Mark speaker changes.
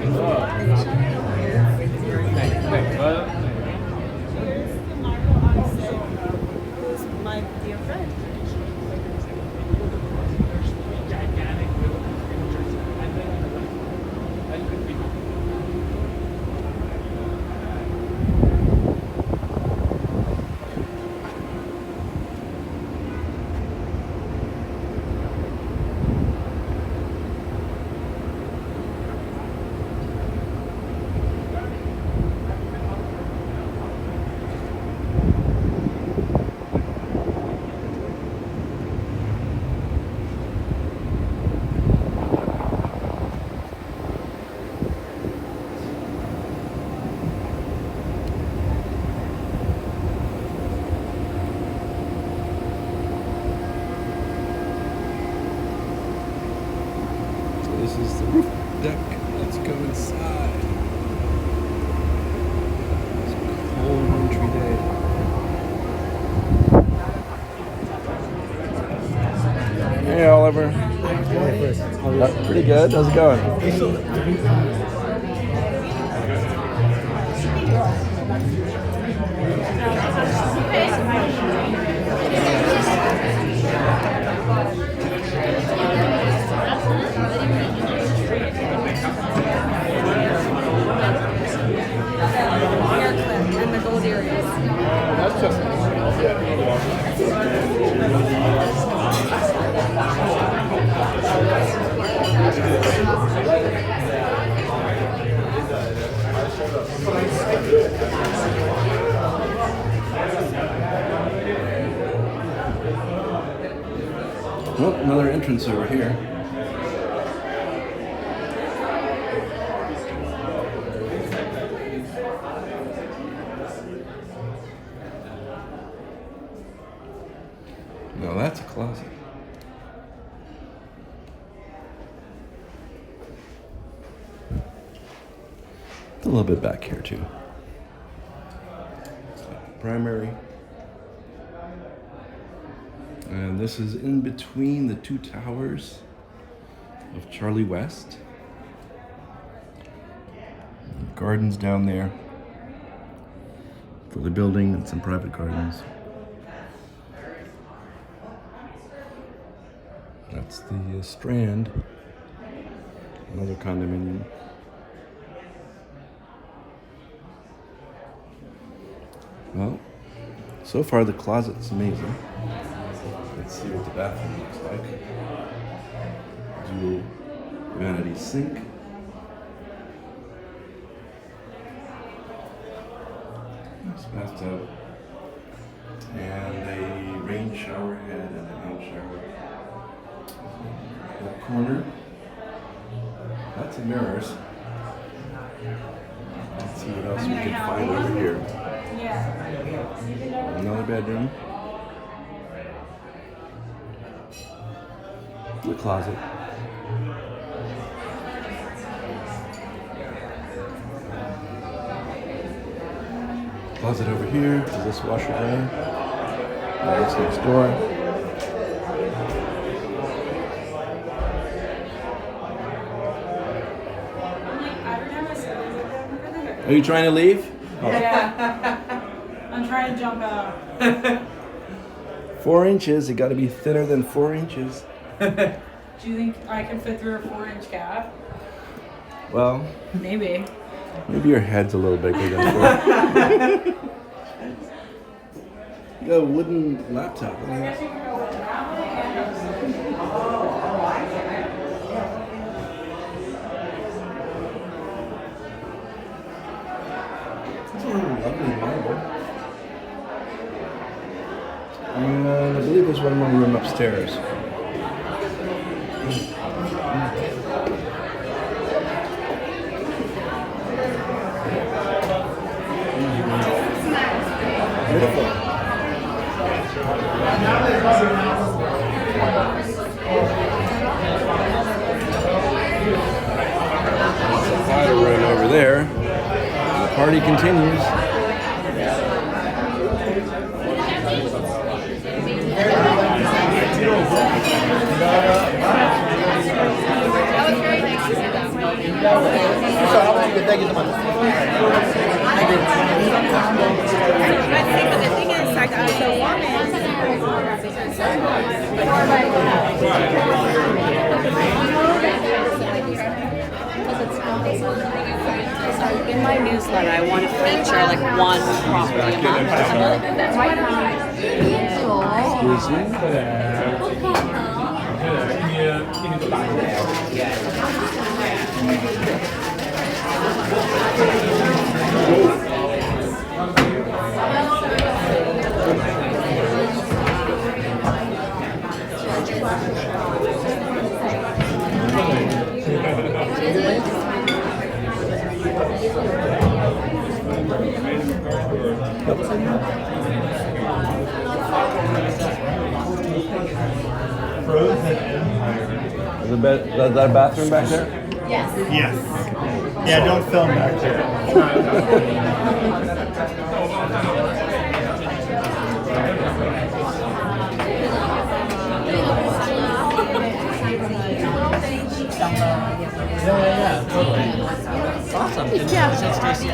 Speaker 1: Who's my dear friend.
Speaker 2: This is the roof deck. Let's go inside. It's a cold, wintry day. Hey, Oliver. Pretty good. How's it going?
Speaker 1: And the gold earrings.
Speaker 2: That's just oh, another entrance over here. Now that's a closet. A little bit back here too. Primary. And this is in between the two towers of Charlie West. Gardens down there for the building and some private gardens. That's the Strand, another condominium. Well, so far the closet's amazing. Let's see what the bathroom looks like. Dual vanity sink. Nice bathtub. And a rain shower head and a hand shower. That corner. Lots of mirrors. Let's see what else we can find over here. Another bedroom. The closet. Closet over here. Is this washer dryer? That's next door. Are you trying to leave?
Speaker 1: Oh. Yeah. I'm trying to jump out.
Speaker 2: 4 inches. It got to be thinner than 4 inches.
Speaker 1: Do you think I can fit through a 4-inch cap?
Speaker 2: Well,
Speaker 1: Maybe.
Speaker 2: maybe your head's a little bigger than 4. You got a wooden laptop.
Speaker 1: I guess you can go with that one
Speaker 2: It's a lovely marble. And I believe there's one more room upstairs. Beautiful. There's a room over there. The party continues.
Speaker 3: you. Thank you so much.
Speaker 4: But see, but the thing is, like, as a in my newsletter, I want to feature like one property a month.
Speaker 2: Excuse me? Is that a bathroom back there?
Speaker 3: Yes. Yeah, don't film back there.
Speaker 5: Yeah, totally. Awesome. Did you visit Stacy?